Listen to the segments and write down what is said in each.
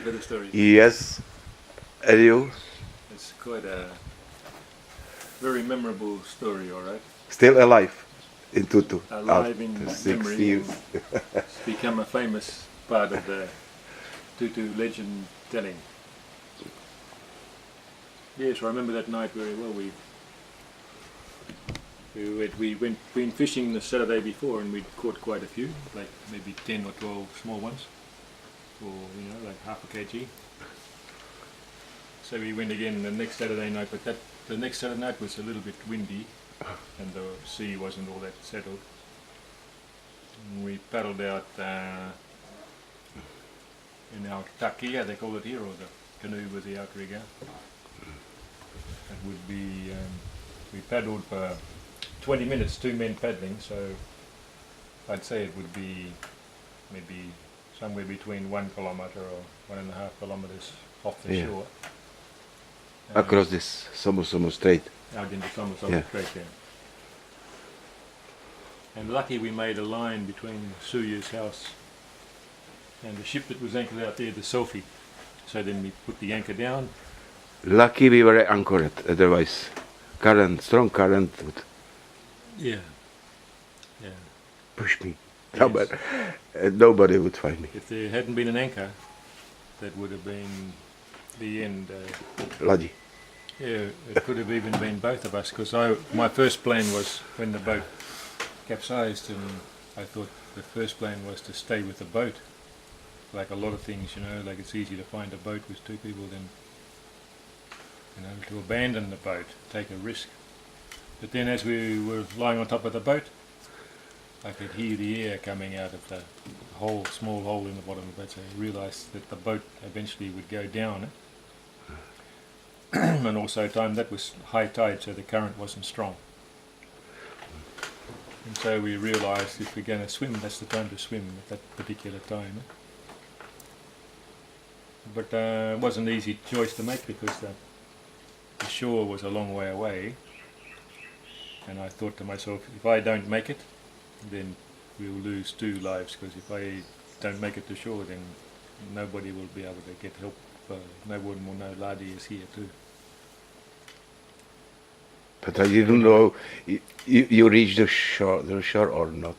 for the story? Yes. And you? It's quite a very memorable story, all right? Still alive in Tutu. Alive in After memory 60. and it's become a famous part of the Tutu legend telling. Yes, I remember that night very well. We been fishing the Saturday before and we'd caught quite a few, like maybe 10 or 12 small ones, or like half a kg. So we went again the next Saturday night, but the next Saturday night was a little bit windy and the sea wasn't all that settled. And we paddled out in our takia, they call it here, or the canoe with the outrigger. It would be, we paddled for 20 minutes, 2 men paddling, so I'd say it would be maybe somewhere between 1 kilometre or 1.5 kilometres off the shore. Across this Somo Strait. Out into Somo Strait there. And lucky we made a line between Suya's house and the ship that was anchored out there, the Selfie. So then we put the anchor down. Lucky we were anchored, otherwise strong current would push me. Yes. Nobody would find me. If there hadn't been an anchor, that would have been the end. Bloody. Yeah, it could have even been both of us, because my first plan was when the boat capsized, and I thought the first plan was to stay with the boat. Like a lot of things, like it's easy to find a boat with 2 people than to abandon the boat, take a risk. But then as we were lying on top of the boat, I could hear the air coming out of the small hole in the bottom of the boat, so I realised that the boat eventually would go down. And also time that was high tide, so the current wasn't strong. And so we realised if we're going to swim, that's the time to swim at that particular time. But it wasn't an easy choice to make, because the shore was a long way away, and I thought to myself, if I don't make it, then we'll lose 2 lives, because if I don't make it to shore, then nobody will be able to get help. No one will know Ladi is here too. But I didn't know you reached the shore or not.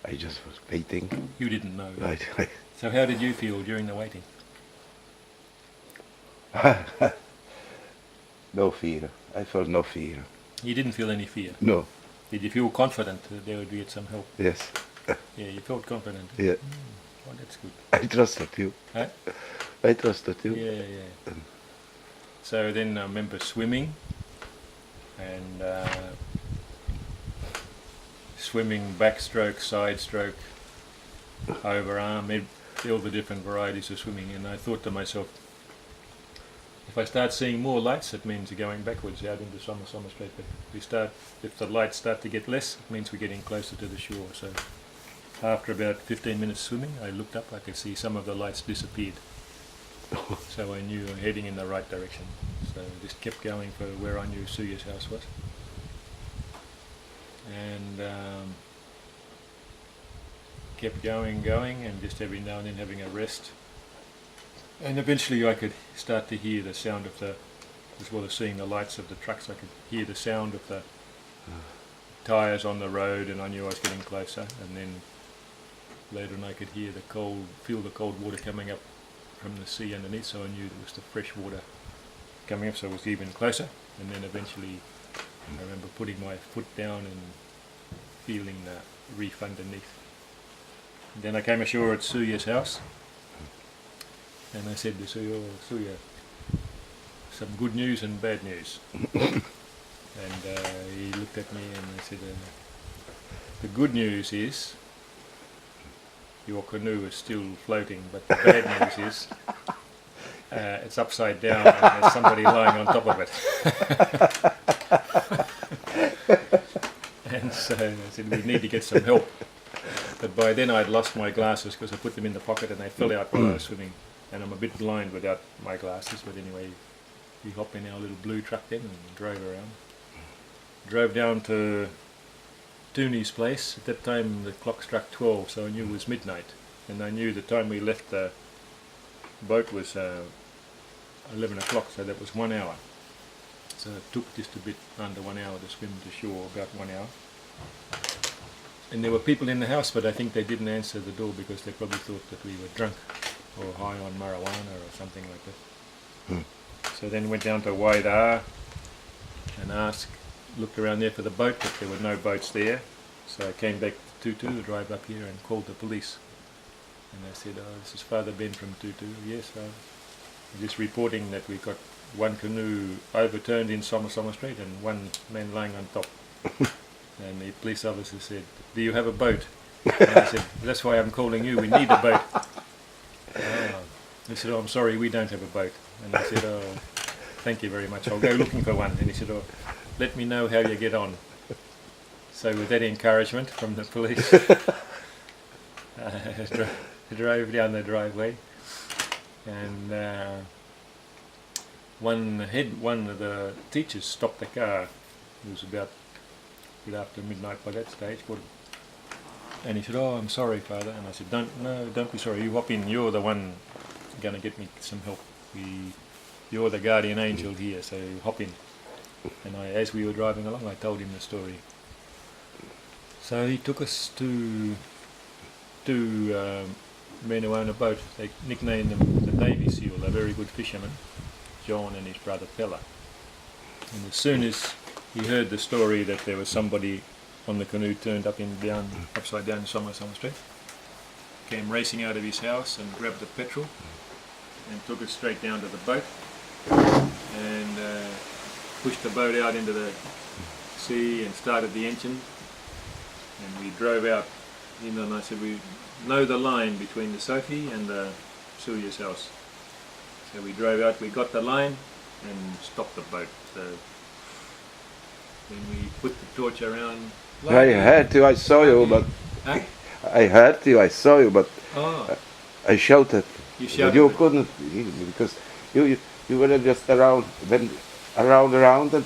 I just was waiting. You didn't know. Right. So how did you feel during the waiting? No fear. I felt no fear. You didn't feel any fear? No. Did you feel confident that there would be some help? Yes. Yeah, you felt confident? Yeah. Well, that's good. I trusted you. Huh? I trusted you. Yeah. So then I remember swimming, and swimming backstroke, side stroke, overarm, all the different varieties of swimming. And I thought to myself, if I start seeing more lights, it means you're going backwards out into Somo Strait. But if the lights start to get less, it means we're getting closer to the shore. So after about 15 minutes swimming, I looked up, I could see some of the lights disappeared. So I knew I'm heading in the right direction. So I just kept going for where I knew Suya's house was. And kept going, and just every now and then having a rest. And eventually I could start to hear the sound of as well as seeing the lights of the trucks, I could hear the sound of the tyres on the road, and I knew I was getting closer. And then later on I could feel the cold water coming up from the sea underneath, so I knew there was the fresh water coming up, so it was even closer. And then eventually I remember putting my foot down and feeling the reef underneath. And then I came ashore at Suya's house, and I said to Suya, some good news and bad news. And he looked at me and I said, the good news is your canoe is still floating, but the bad news is it's upside down and there's somebody lying on top of it. And so I said, we need to get some help. But by then I'd lost my glasses, because I put them in the pocket and they fell out while I was swimming. And I'm a bit blind without my glasses, but anyway, we hopped in our little blue truck then and drove around. Drove down to Tooney's place. At that time the clock struck 12, so I knew it was midnight. And I knew the time we left the boat was 11 o'clock, so that was 1 hour. So it took just a bit under 1 hour to swim to shore, about 1 hour. And there were people in the house, but I think they didn't answer the door because they probably thought that we were drunk or high on marijuana or something like that. So then went down to Waidaa and looked around there for the boat, but there were no boats there. So I came back to Tutu to drive up here and called the police. And I said, "Oh, this is Father Ben from Tutu." "Yes, I'm just reporting that we got one canoe overturned in Soma Street and one man lying on top." And the police officer said, "Do you have a boat?" And I said, "That's why I'm calling you, we need a boat." He said, "Oh, I'm sorry, we don't have a boat." And I said, "Oh, thank you very much, I'll go looking for one." And he said, "Oh, let me know how you get on." So with that encouragement from the police, I drove down the driveway, and one of the teachers stopped the car. It was about a bit after midnight by that stage, and he said, "Oh, I'm sorry, Father." And I said, "Don't be sorry, you hop in, you're the one going to get me some help. You're the guardian angel here, so hop in." And as we were driving along, I told him the story. So he took us to two men who own a boat. They nicknamed them the Navy SEAL. They're very good fishermen, John and his brother Pella. And as soon as he heard the story that there was somebody on the canoe turned upside down in Soma Street, came racing out of his house and grabbed the petrol and took us straight down to the boat and pushed the boat out into the sea and started the engine. And we drove out, and I said, "We know the line between the Sophie and the Suya's house." So we drove out, we got the line and stopped the boat. So then we put the torch around. I heard you, I saw you, but Huh? I heard you, I saw you, but Oh, I shouted. you But shouted. you couldn't hear me because you were just around, went around and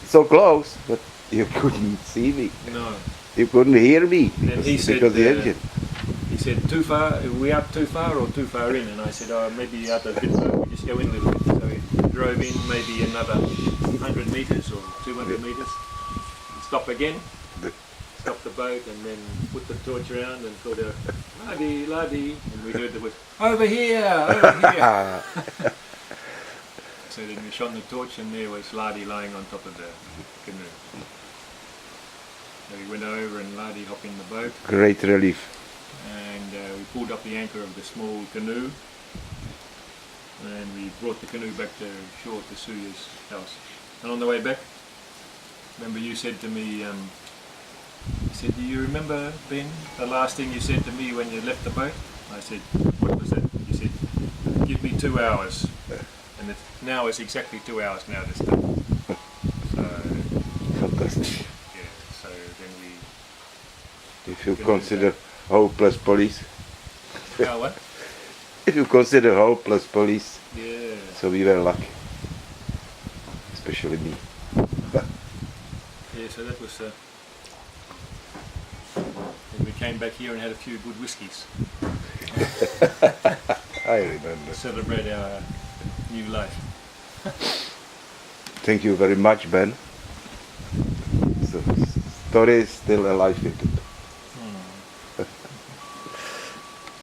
so close, but you couldn't see me. No. You couldn't hear me And he said, because the engine. He said, "Too far? Are we out too far or too far in?" And I said, "Oh, maybe out a bit far. We just go in a little bit." So we drove in maybe another 100 metres or 200 metres. Stop again. Stop the boat and then put the torch around and called out, "Ladi, Ladi," and we heard the word, "Over here, over here." So then we shone the torch and there was Ladi lying on top of the canoe. So we went over and Ladi hopped in the boat Great relief. and we pulled up the anchor of the small canoe and we brought the canoe back to shore to Suya's house. And on the way back, remember you said to me, you said, "Do you remember, Ben, the last thing you said to me when you left the boat?" I said, "What was it?" You said, "Give me 2 hours." And now it's exactly 2 hours now this time. So, Fantastic. yeah, so then we... If you consider hopeless police, Oh, what? if you consider hopeless police, Yeah. so we were lucky, especially me. Yeah, so that was... and we came back here and had a few good whiskies I remember. to celebrate our new life. Thank you very much, Ben. So, story is still alive in it.